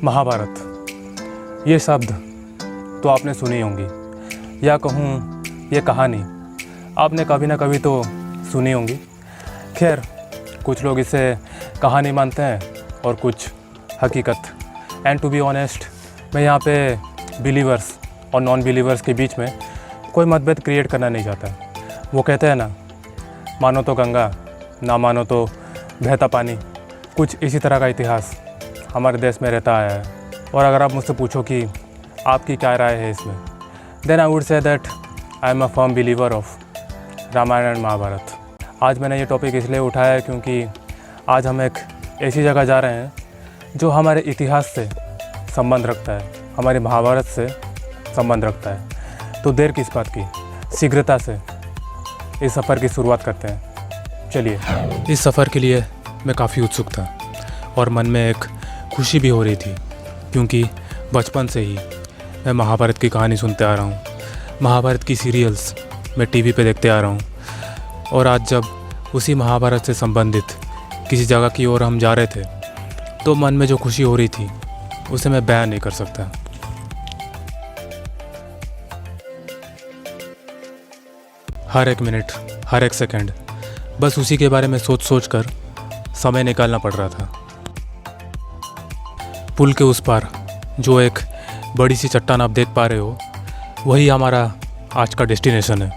महाभारत ये शब्द तो आपने सुनी होंगी, या कहूँ ये कहानी आपने कभी ना कभी तो सुनी होंगी। खैर, कुछ लोग इसे कहानी मानते हैं और कुछ हकीकत। एंड टू बी ऑनेस्ट, मैं यहाँ पे बिलीवर्स और नॉन बिलीवर्स के बीच में कोई मतभेद क्रिएट करना नहीं चाहता। वो कहते हैं ना, मानो तो गंगा, ना मानो तो बहता पानी। कुछ इसी तरह का इतिहास हमारे देश में रहता आया है। और अगर आप मुझसे पूछो कि आपकी क्या राय है इसमें, then I would say that I am a firm believer of Ramayana and Mahabharata. आज मैंने ये टॉपिक इसलिए उठाया है क्योंकि आज हम एक ऐसी जगह जा रहे हैं जो हमारे इतिहास से संबंध रखता है, हमारे महाभारत से संबंध रखता है। तो देर किस बात की, शीघ्रता से इस सफ़र की शुरुआत करते हैं। चलिए। इस सफ़र के लिए मैं काफ़ी उत्सुक था और मन में एक खुशी भी हो रही थी, क्योंकि बचपन से ही मैं महाभारत की कहानी सुनते आ रहा हूँ। महाभारत की सीरियल्स मैं टीवी पे देखते आ रहा हूँ। और आज जब उसी महाभारत से संबंधित किसी जगह की ओर हम जा रहे थे, तो मन में जो खुशी हो रही थी उसे मैं बयान नहीं कर सकता। हर एक मिनट, हर एक सेकंड बस उसी के बारे में सोच सोच कर समय निकालना पड़ रहा था। पुल के उस पार जो एक बड़ी सी चट्टान आप देख पा रहे हो, वही हमारा आज का डेस्टिनेशन है।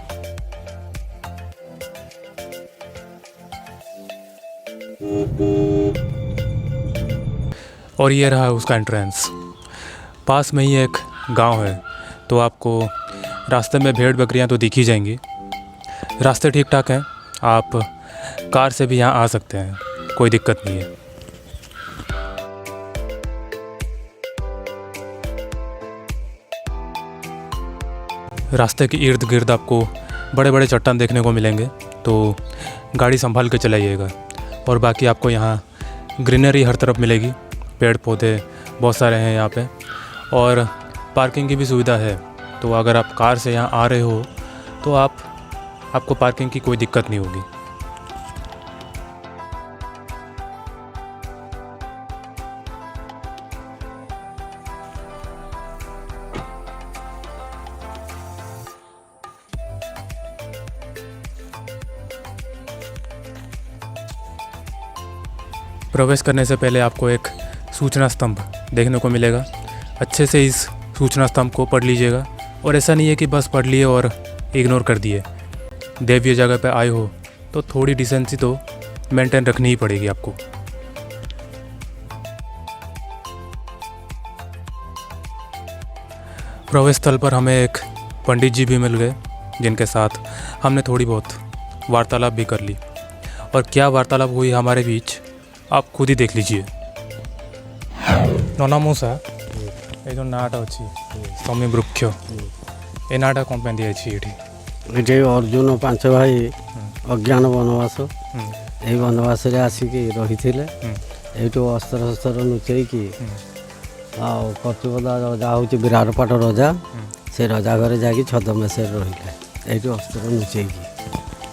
और ये रहा उसका एंट्रेंस। पास में ही एक गांव है, तो आपको रास्ते में भेड़ बकरियां तो दिख ही जाएंगी। रास्ते ठीक ठाक हैं, आप कार से भी यहाँ आ सकते हैं, कोई दिक्कत नहीं है। रास्ते के इर्द गिर्द आपको बड़े बड़े चट्टान देखने को मिलेंगे, तो गाड़ी संभाल के चलाइएगा। और बाकी आपको यहाँ ग्रीनरी हर तरफ मिलेगी, पेड़ पौधे बहुत सारे हैं यहाँ पे, और पार्किंग की भी सुविधा है। तो अगर आप कार से यहाँ आ रहे हो तो आपको पार्किंग की कोई दिक्कत नहीं होगी। प्रवेश करने से पहले आपको एक सूचना स्तंभ देखने को मिलेगा। अच्छे से इस सूचना स्तंभ को पढ़ लीजिएगा। और ऐसा नहीं है कि बस पढ़ लिए और इग्नोर कर दिए। देवीय जगह पे आए हो तो थोड़ी डिसेंसी तो मेंटेन रखनी ही पड़ेगी आपको। प्रवेश स्थल पर हमें एक पंडित जी भी मिल गए, जिनके साथ हमने थोड़ी बहुत वार्तालाप भी कर ली। और क्या वार्तालाप हुई हमारे बीच, आप खुद ही देख लीजिए। नना मूसा ये जो नाटा अच्छी समी वृक्ष, ये नाटा कौन पे दिए ये अर्जुन 5 भाई अज्ञान बनवास, यही बनवास आसिक रही थे। यू अस्त्र शस्त्र लुचेकी कतिपदा रजा हूँ विराटपाट रजा, से रजा घरे जाकि छद्मवेश रही यू अस्त्र लुचेकी।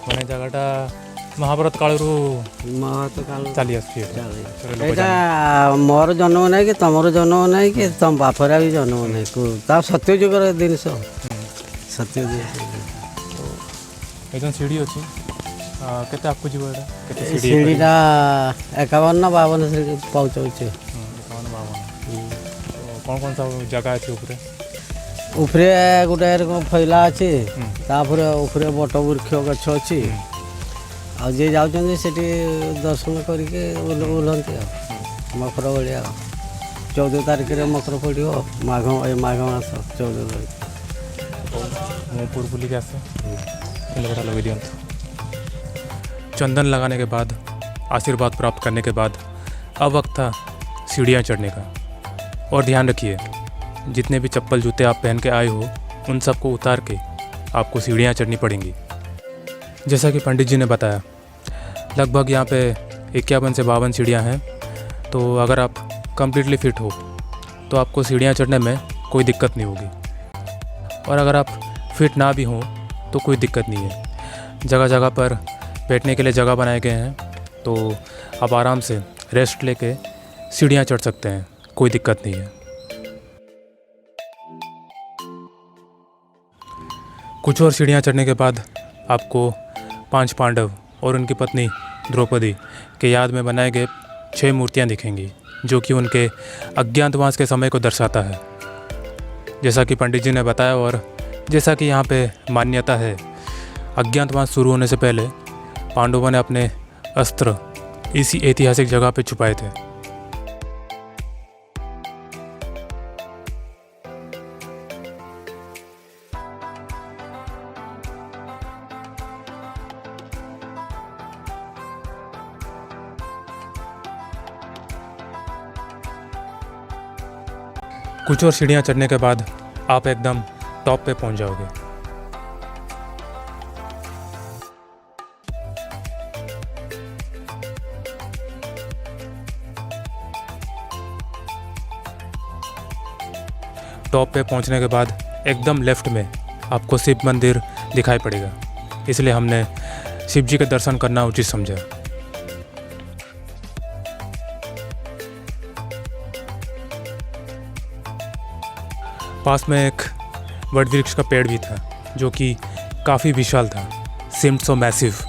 मैंने जगहटा महाभारत काल चली मोर जन्म ना कि तुम जन्म ना कि तुम बापरा भी जन्म ना, सत्य जुगर जिनस सत्य एकदम सीढ़ी अच्छी केते आपको जीव एटा केते सीढ़ीटा 51 ना 52 सीढ़ी पाउच होचे। 51 52 तो कौन सा जगह अछि ऊपरे? ऊपरे गोटे रकम फैला अच्छे, तापर ऊपरे बट वृक्ष गछ अच्छी। आ जे जाउछन सेठी दर्शन करके ओलंती मकर भलिया। 14 तारिख रे मकर पड़ियो, माघ मास 14 तारिख। मुँह पूर बुली के आसे लगटा लगे दियंत। चंदन लगाने के बाद, आशीर्वाद प्राप्त करने के बाद अब वक्त था सीढ़ियाँ चढ़ने का। और ध्यान रखिए, जितने भी चप्पल जूते आप पहन के आए हो, उन सबको उतार के आपको सीढ़ियाँ चढ़नी पड़ेंगी। जैसा कि पंडित जी ने बताया, लगभग यहाँ पे 51 से 52 सीढ़ियाँ हैं। तो अगर आप कम्प्लीटली फिट हो तो आपको सीढ़ियाँ चढ़ने में कोई दिक्कत नहीं होगी। और अगर आप फिट ना भी हों तो कोई दिक्कत नहीं है। जगह जगह पर बैठने के लिए जगह बनाए गए हैं, तो आप आराम से रेस्ट लेके सीढ़ियाँ चढ़ सकते हैं। कोई दिक्कत नहीं है। कुछ और सीढ़ियाँ चढ़ने के बाद आपको 5 पांडव और उनकी पत्नी द्रौपदी के याद में बनाए गए 6 मूर्तियाँ दिखेंगी, जो कि उनके अज्ञातवास के समय को दर्शाता है। जैसा कि पंडित जी ने बताया और जैसा कि यहाँ पे मान्यता है, अज्ञातवास शुरू होने से पहले पांडवों ने अपने अस्त्र इसी ऐतिहासिक जगह पे छुपाए थे। कुछ और सीढ़ियाँ चढ़ने के बाद आप एकदम टॉप पे पहुंच जाओगे। टॉप पे पहुंचने के बाद एकदम लेफ्ट में आपको शिव मंदिर दिखाई पड़ेगा, इसलिए हमने शिव जी के दर्शन करना उचित समझा। पास में एक वट वृक्ष का पेड़ भी था, जो कि काफ़ी विशाल था, seemed so massive।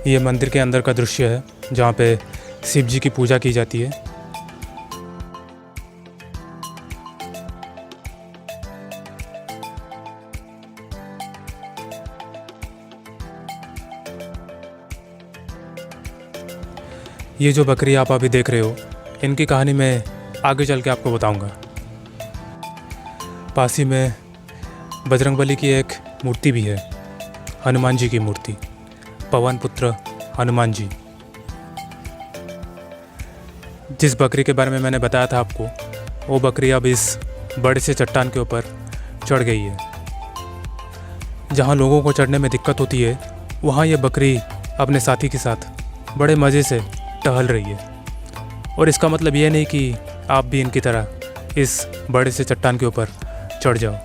ये मंदिर के अंदर का दृश्य है, जहाँ पे शिव जी की पूजा की जाती है। ये जो बकरी आप अभी देख रहे हो, इनकी कहानी मैं आगे चल के आपको बताऊंगा। पास ही में बजरंगबली की एक मूर्ति भी है, हनुमान जी की मूर्ति, पवन पुत्र हनुमान जी। जिस बकरी के बारे में मैंने बताया था आपको, वो बकरी अब इस बड़े से चट्टान के ऊपर चढ़ गई है। जहाँ लोगों को चढ़ने में दिक्कत होती है, वहाँ ये बकरी अपने साथी के साथ बड़े मज़े से टहल रही है। और इसका मतलब ये नहीं कि आप भी इनकी तरह इस बड़े से चट्टान के ऊपर चढ़ जाओ।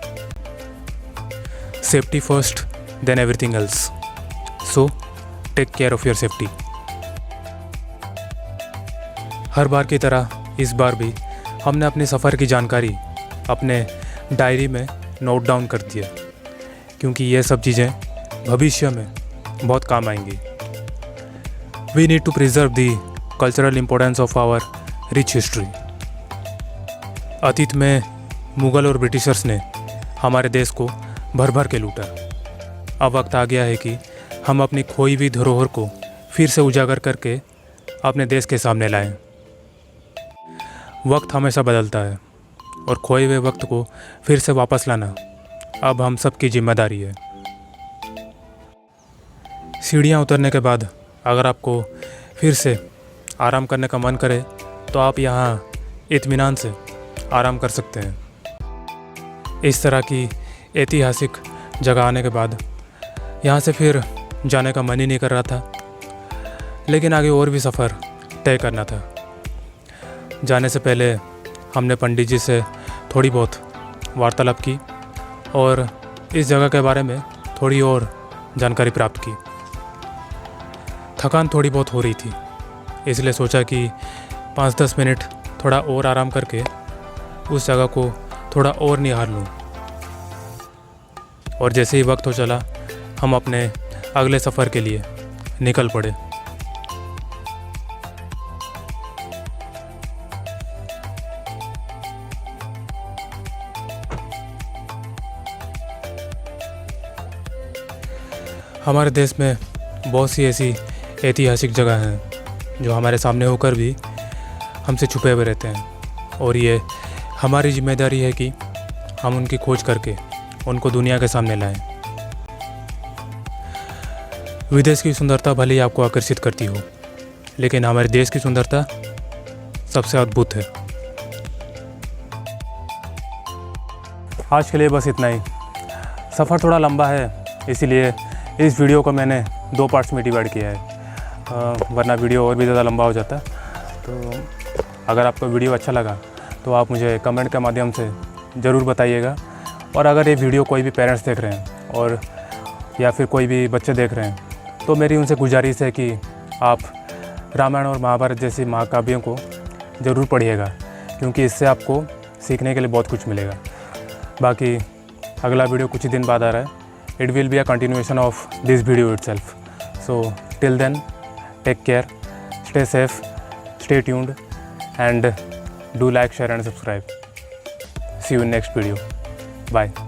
Safety first then everything else, so take care of your safety. हर बार की तरह इस बार भी हमने अपने सफ़र की जानकारी अपने डायरी में नोट डाउन कर दिया, क्योंकि ये सब चीज़ें भविष्य में बहुत काम आएंगी। We need to preserve the cultural importance of our rich history. अतीत में मुग़ल और ब्रिटिशर्स ने हमारे देश को भर भर के लूटा। अब वक्त आ गया है कि हम अपनी खोई हुई धरोहर को फिर से उजागर करके अपने देश के सामने लाएं। वक्त हमेशा बदलता है और खोए हुए वक्त को फिर से वापस लाना अब हम सबकी जिम्मेदारी है। सीढ़ियाँ उतरने के बाद अगर आपको फिर से आराम करने का मन करे तो आप यहाँ इत्मीनान से आराम कर सकते हैं। इस तरह की ऐतिहासिक जगह आने के बाद यहाँ से फिर जाने का मन ही नहीं कर रहा था, लेकिन आगे और भी सफ़र तय करना था। जाने से पहले हमने पंडित जी से थोड़ी बहुत वार्तालाप की और इस जगह के बारे में थोड़ी और जानकारी प्राप्त की। थकान थोड़ी बहुत हो रही थी, इसलिए सोचा कि 5-10 मिनट थोड़ा और आराम करके उस जगह को थोड़ा और निहार लूँ। और जैसे ही वक्त हो चला, हम अपने अगले सफ़र के लिए निकल पड़े। हमारे देश में बहुत सी ऐसी ऐतिहासिक जगह हैं जो हमारे सामने होकर भी हमसे छुपे हुए रहते हैं, और ये हमारी जिम्मेदारी है कि हम उनकी खोज करके उनको दुनिया के सामने लाएं। विदेश की सुंदरता भले ही आपको आकर्षित करती हो, लेकिन हमारे देश की सुंदरता सबसे अद्भुत है। आज के लिए बस इतना ही। सफ़र थोड़ा लंबा है, इसीलिए इस वीडियो को मैंने 2 पार्ट्स में डिवाइड किया है, वरना वीडियो और भी ज़्यादा लंबा हो जाता। तो अगर आपको वीडियो अच्छा लगा तो आप मुझे कमेंट के माध्यम से ज़रूर बताइएगा। और अगर ये वीडियो कोई भी पेरेंट्स देख रहे हैं और या फिर कोई भी बच्चे देख रहे हैं, तो मेरी उनसे गुजारिश है कि आप रामायण और महाभारत जैसी महाकाव्यों को ज़रूर पढ़िएगा, क्योंकि इससे आपको सीखने के लिए बहुत कुछ मिलेगा। बाकी अगला वीडियो कुछ ही दिन बाद आ रहा है। It will be a continuation of this video itself. So till then, take care, stay safe, stay tuned, and do like, share and subscribe. See you in next video. Bye.